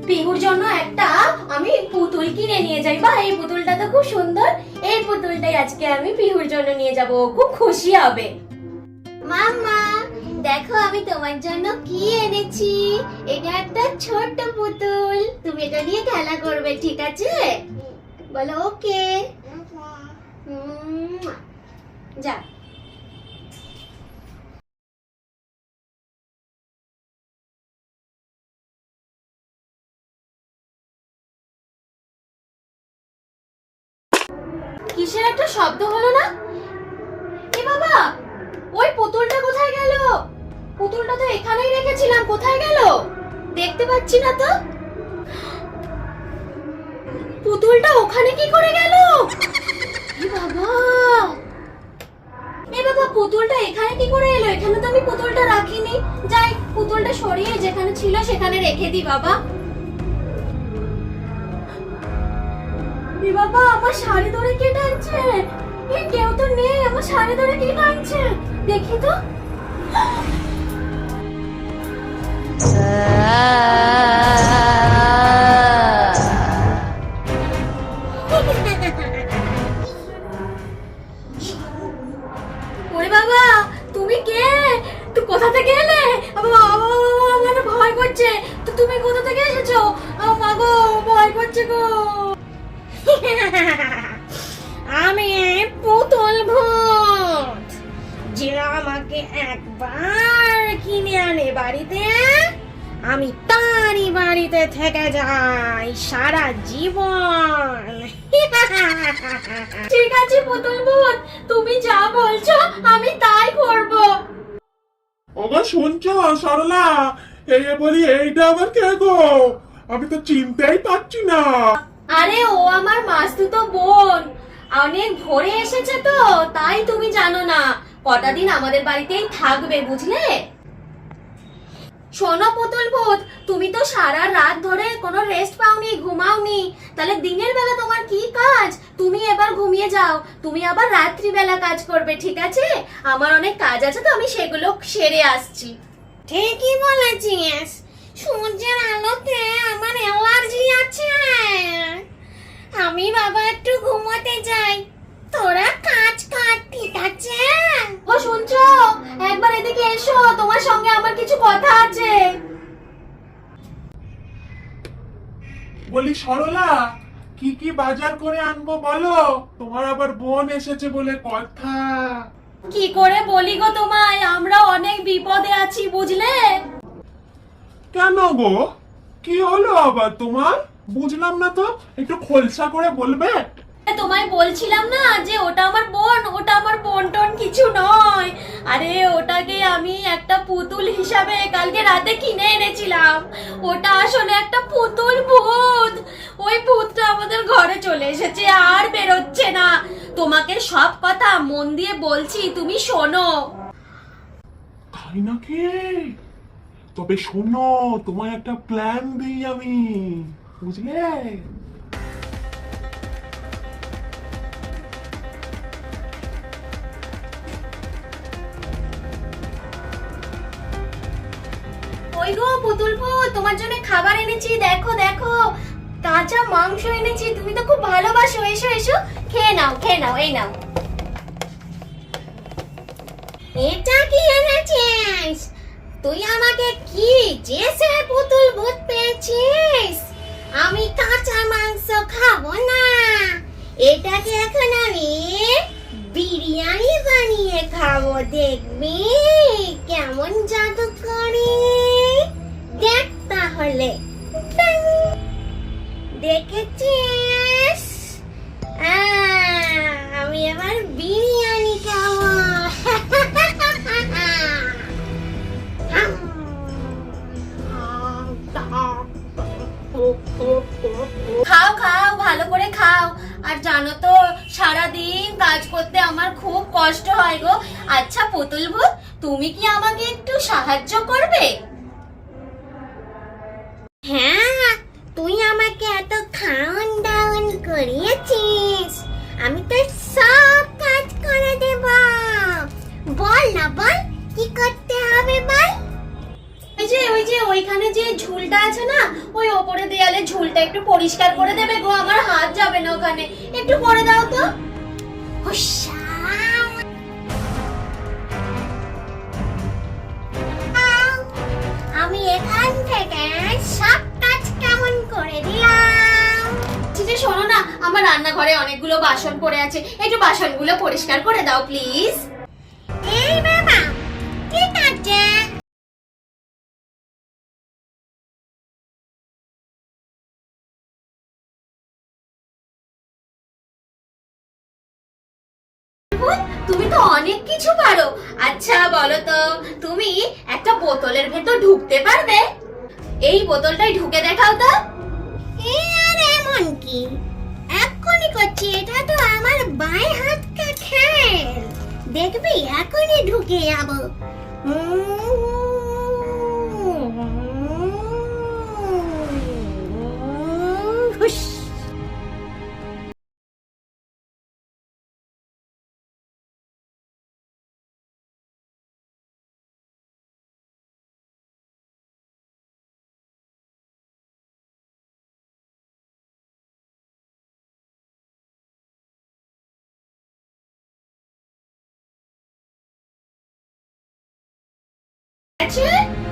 পিহুর জন্য একটা আমি পুতুল কিনে নিয়ে যাই। বা এই পুতুলটা তো খুব সুন্দর, এই পুতুলটাই আজকে আমি পিহুর জন্য নিয়ে যাব, ও খুব খুশি হবে। মাম্মা দেখো আমি তোমার জন্য কি এনেছি। এটা একটা ছোট্ট পুতুল, তুমি এটা নিয়ে খেলা করবে, ঠিক আছে? বলো ওকে। যা। কিসের একটা শব্দ হলো না? এ বাবা, ওই পুতুলটা কোথায় গেল? পুতুলটা তো এখানেই রেখেছিলাম, কোথায় গেল? দেখতে পাচ্ছি না তো। পুতুলটা ওখানে কি করে গেল? এ বাবা, এ বাবা, পুতুলটা এখানে কি করে এলো? এখানে তো আমি পুতুলটা রাখিনি। যাই, পুতুলটা সরিয়ে যেখানে ছিল সেখানে রেখে দি বাবা। এ বাবা, আমার শাড়ি ধরে কে টানছে? কেউ তো নেই, আমার শাড়ি ধরে কে টানছে? দেখি তো। ওরে বাবা, তুমি কে? তুই কোথা থেকে এলে? আমার ভয় করছে। তো তুমি কোথা থেকে এসেছো? মা গো, ভয় করছে গো। আমি পুতুল ভূত, যে আমাকে একবার কিনে আনে বাড়িতে, আমি তারই বাড়িতে থেকে যাই সারা জীবন। ঠিক আছে পুতুল ভূত, তুমি যা বলছো আমি তাই করব। ওগো শুনছো সরলা? এই বলি, এইটা আবার কে গো? আমি তো চিনতেই পারছি না। আরে ও আমার মাসতুতো বোন, অনেক ভোরে এসেছে তো, তাই তুমি জানো না। কটা দিন আমাদের বাড়িতেই থাকবে, বুঝলে? শোনো পুতুল ভূত, তুমি তো সারা রাত ধরে কোনো রেস্ট পাওনি, ঘুমাওনি, তাহলে দিনের বেলা তোমার কি কাজ? তুমি এবার ঘুমিয়ে যাও, তুমি আবার রাত্রি বেলা কাজ করবে, ঠিক আছে? আমার অনেক কাজ আছে তো, আমি সেগুলো সেরে আসছি। ঠিকই বলেছিস, সূর্যের আলোতে আমার অ্যালার্জি আছে। আমি বাবা একটু ঘুমোতে যাই, তোরা কাজ কর, ঠিক আছে? ও শুনছো? একবার এদিকে এসো, তোমার সঙ্গে আমার কিছু কথা আছে। বলি সরলা, কি কি বাজার করে আনবো বলো? তোমার আবার বোন এসেছে বলে কথা। কি করে বলি গো তোমায়, আমরা অনেক বিপদে আছি, বুঝলে? কেন গো, কি হলো আবার তোমার? বুঝলাম না তো, একটু খোলসা করে বলবে? তোমায় বলছিলাম না যে ওটা আমার বোন, ওটা আমার বোন টোন কিছু নয়। আরে ওটাকে আমি একটা পুতুল হিসাবে কালকে রাতে কিনে এনেছিলাম। ওটা আসলে একটা পুতুল ভূত। ওই ভূতটা আমাদের ঘরে চলে এসেছে, আর বেরোচ্ছে না। তোমাকে সব কথা মন দিয়ে বলছি, তুমি শোনো। তাই নাকি? তবে শোনো, তোমায় একটা প্ল্যান দিই আমি, বুঝলে? ওই গো পুতুল ভূত, তোমার জন্য খাবার এনেছি, দেখো দেখো, কাঁচা মাংস এনেছি, তুমি তো খুব ভালোবাসো। এসো এসো, খেয়ে নাও, খেয়ে নাও, এই নাও। এটা কি এনেছিস? তুই আমাকে কি চেয়েছে পুতুল ভূত পেয়েছিস? আমি কাঁচা মাংস খাবো না, এটাকে এখন আমি বিরিয়ানি বানিয়ে খাবো, দেখবি কেমন জাদু করি। দেখ তাহলে। দেখেছিস? আমি এবার বিরিয়ানি খাবো। খাও খাও, ভালো করে খাও। আর জানো তো, সারাদিন কাজ করতে আমার খুব কষ্ট হয় গো। আচ্ছা পুতুল ভূত, তুমি কি আমাকে একটু সাহায্য করবে? হ্যাঁ, তুই আমাকে এত খাওয়ান দাওয়ান করিয়েছিস, আমি তো সব কাজ করে দেব। বল না, বল কি করতে হবে বল। ওই যে ওইখানে যে ঝুলটা আছে না, ওই ওপরে দেয়ালে ঝুলটা একটু পরিষ্কার করে দেবে গো, আমার হাত যাবে না ওখানে, একটু করে দাও তো। হুস্যা। আমি এখান থেকে সব কাজ কেমন করে দিলাম। যে শোনো না, আমার রান্নাঘরে অনেকগুলো বাসন পড়ে আছে, একটু বাসনগুলো পরিষ্কার করে দাও প্লিজ। এই বাবা, ঠিক আছে। তুমি তো অনেক কিছু পারো। আচ্ছা বলো তো, তুমি একটা বোতলের ভেতর ঢুকতে পারবে? এই বোতলটাই ঢুকে দেখাও তো। আর এমন কি, এক্ষুনি করছি, এটা তো আমার বাঁ হাত কা খেল। দেখবি এখনই ঢুকে যাবো।